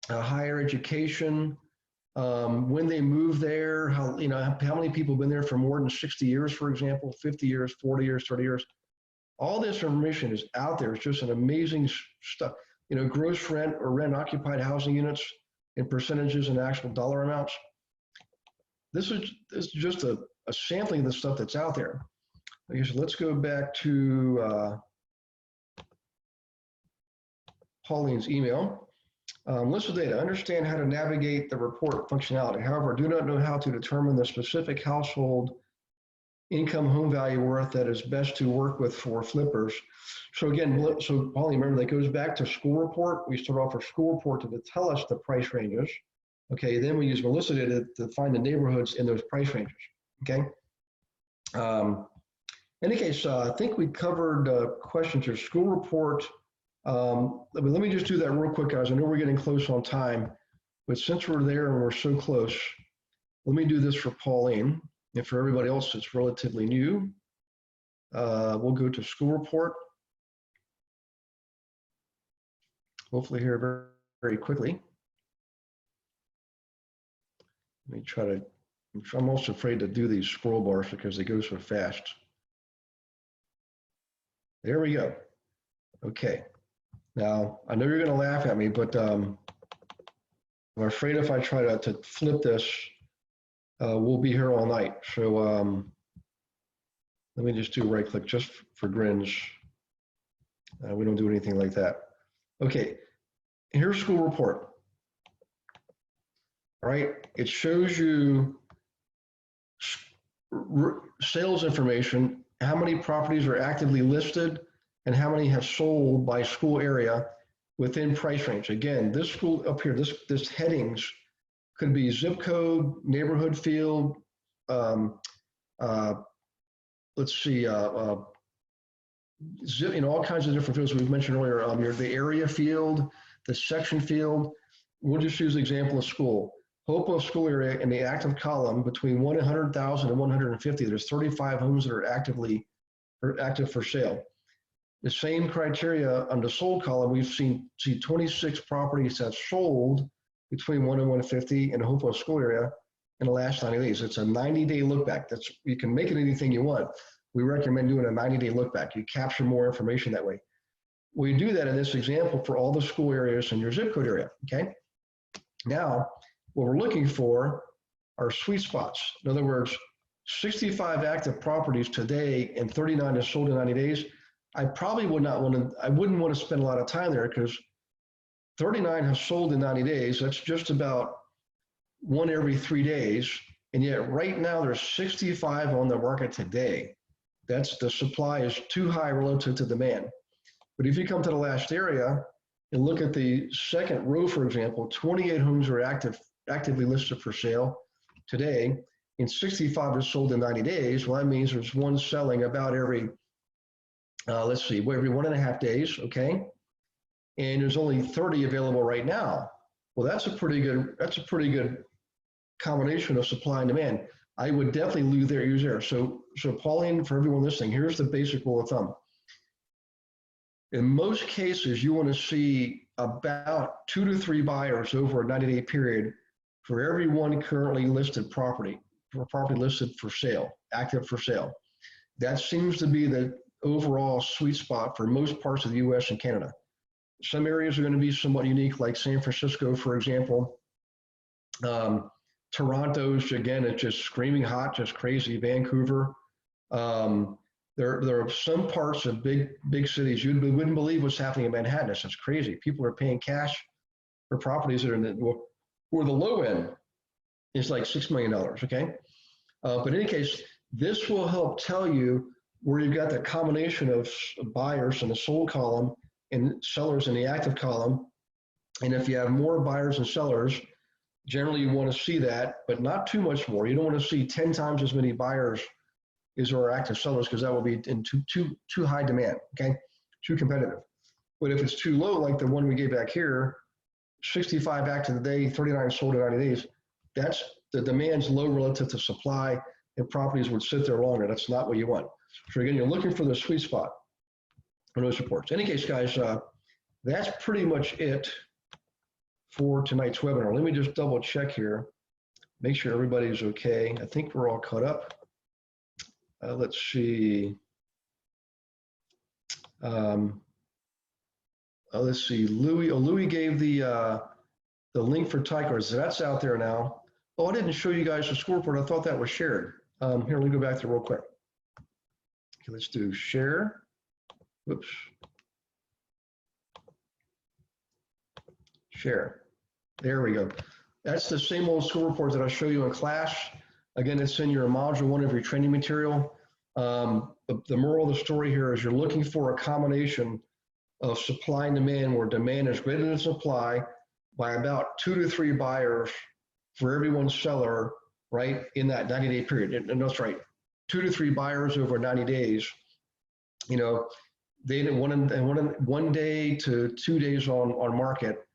higher education, when they move there, how many people have been there for more than 60 years, for example, 50 years, 40 years, 30 years. All this information is out there. It's just an amazing stuff. Gross rent or rent occupied housing units in percentages and actual dollar amounts. This is just a sampling of the stuff that's out there. Okay, so let's go back to Pauline's email. List of data, understand how to navigate the report functionality. However, do not know how to determine the specific household income home value worth that is best to work with for flippers. So again, Pauline, remember that goes back to school report. We start off our school report to tell us the price ranges. Okay, then we use Melissa data to find the neighborhoods in those price ranges, okay? In any case, I think we covered questions or school report. Let me just do that real quick, guys. I know we're getting close on time, but since we're there and we're so close, let me do this for Pauline. And for everybody else that's relatively new, we'll go to school report. Hopefully here very, very quickly. Let me try to, I'm also afraid to do these scroll bars because they go so fast. There we go. Okay. Now, I know you're going to laugh at me, but I'm afraid if I try to flip this, we'll be here all night. So let me just do right click just for grins. We don't do anything like that. Okay, here's school report. All right, it shows you sales information, how many properties are actively listed, and how many have sold by school area within price range. Again, this school up here, this headings could be zip code, neighborhood field, let's see, all kinds of different fields we've mentioned earlier. The area field, the section field. We'll just use the example of school. Hopewell school area in the active column between 100,000 and 150. There's 35 homes that are active for sale. The same criteria on the sold column, we've seen 26 properties that sold between 1 and 150 in the Hopewell school area in the last 90 days. It's a 90-day look back. You can make it anything you want. We recommend doing a 90-day look back. You capture more information that way. We do that in this example for all the school areas in your zip code area, okay? Now, what we're looking for are sweet spots. In other words, 65 active properties today and 39 is sold in 90 days. I probably wouldn't want to spend a lot of time there because 39 have sold in 90 days. That's just about 1 every 3 days. And yet right now there's 65 on the market today. The supply is too high relative to demand. But if you come to the last area, and look at the second row, for example, 28 homes are actively listed for sale today, and 65 are sold in 90 days. Well, that means there's one selling about every, let's see, every 1.5 days, okay? And there's only 30 available right now. Well, that's a pretty good combination of supply and demand. I would definitely use there. So Pauline, for everyone listening, here's the basic rule of thumb. In most cases, you want to see about 2 to 3 buyers over a 90-day period for every one currently listed property listed for sale, active for sale. That seems to be the overall sweet spot for most parts of the US and Canada. Some areas are going to be somewhat unique, like San Francisco, for example. Toronto's, again, it's just screaming hot, just crazy. Vancouver. There are some parts of big cities you wouldn't believe what's happening in Manhattan. It's just crazy. People are paying cash for properties that are where the low end is like $6 million, okay? But in any case, this will help tell you where you've got the combination of buyers in the sold column and sellers in the active column. And if you have more buyers and sellers, generally you want to see that, but not too much more. You don't want to see 10 times as many buyers as there are active sellers, because that will be in too high demand, okay? Too competitive. But if it's too low, like the one we gave back here, 65 active today, 39 sold in 90 days, that's the demand's low relative to supply, and properties would sit there longer. That's not what you want. So again, you're looking for the sweet spot on those reports. In any case, guys, that's pretty much it for tonight's webinar. Let me just double check here, make sure everybody's okay. I think we're all caught up. Let's see. Let's see. Louis gave the link for Tigers. So that's out there now. Oh, I didn't show you guys the scoreboard. I thought that was shared. Here, let me go back to it real quick. Okay, let's do share. Whoops. Share. There we go. That's the same old school report that I show you in class. Again, it's in your module 1 of your training material. The moral of the story here is you're looking for a combination of supply and demand, where demand is greater than supply by about 2 to 3 buyers for every one seller, right, in that 90-day period. And that's right, 2 to 3 buyers over 90 days. You know, they did one day to 2 days on market,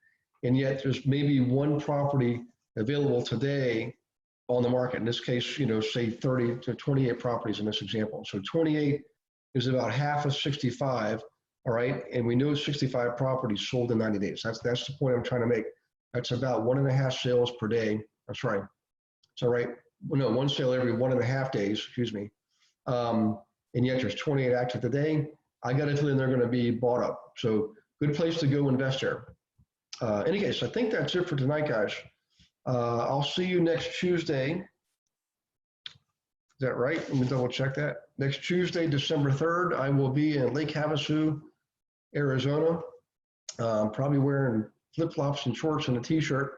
and yet there's maybe one property available today on the market. In this case, you know, say 30 to 28 properties in this example. So 28 is about half of 65, all right? And we know 65 properties sold in 90 days. That's the point I'm trying to make. That's about 1.5 sales per day. That's right. So right, well, no, one sale every 1.5 days, excuse me. And yet there's 28 active today. I got a feeling they're gonna be bought up. So good place to go invest there. Any case, I think that's it for tonight, guys. I'll see you next Tuesday. Is that right? Let me double check that. Next Tuesday, December 3rd, I will be in Lake Havasu, Arizona. Probably wearing flip-flops and shorts and a t-shirt.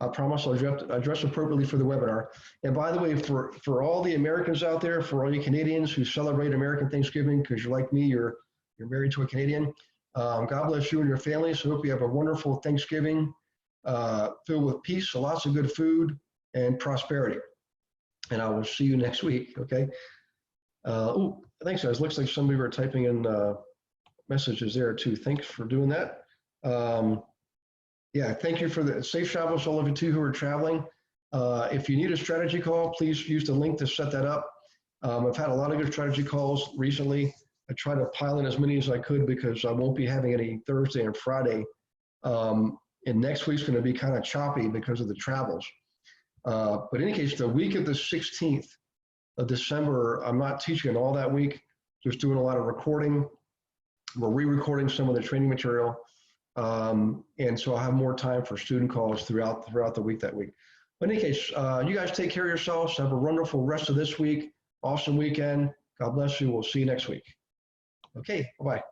I promise I'll dress appropriately for the webinar. And by the way, for all the Americans out there, for all you Canadians who celebrate American Thanksgiving, because you're like me, you're married to a Canadian, God bless you and your families. So hope you have a wonderful Thanksgiving filled with peace, so lots of good food and prosperity. And I will see you next week, okay? Oh, thanks, guys. Looks like somebody were typing in messages there too. Thanks for doing that. Yeah, thank you for the safe travels, all of you too who are traveling. If you need a strategy call, please use the link to set that up. I've had a lot of good strategy calls recently. I try to pile in as many as I could because I won't be having any Thursday and Friday. And next week's going to be kind of choppy because of the travels. But in any case, the week of the 16th of December, I'm not teaching all that week, just doing a lot of recording. We're re-recording some of the training material. And so I'll have more time for student calls throughout the week that week. But in any case, you guys take care of yourselves. Have a wonderful rest of this week. Awesome weekend. God bless you. We'll see you next week. Okay, bye-bye.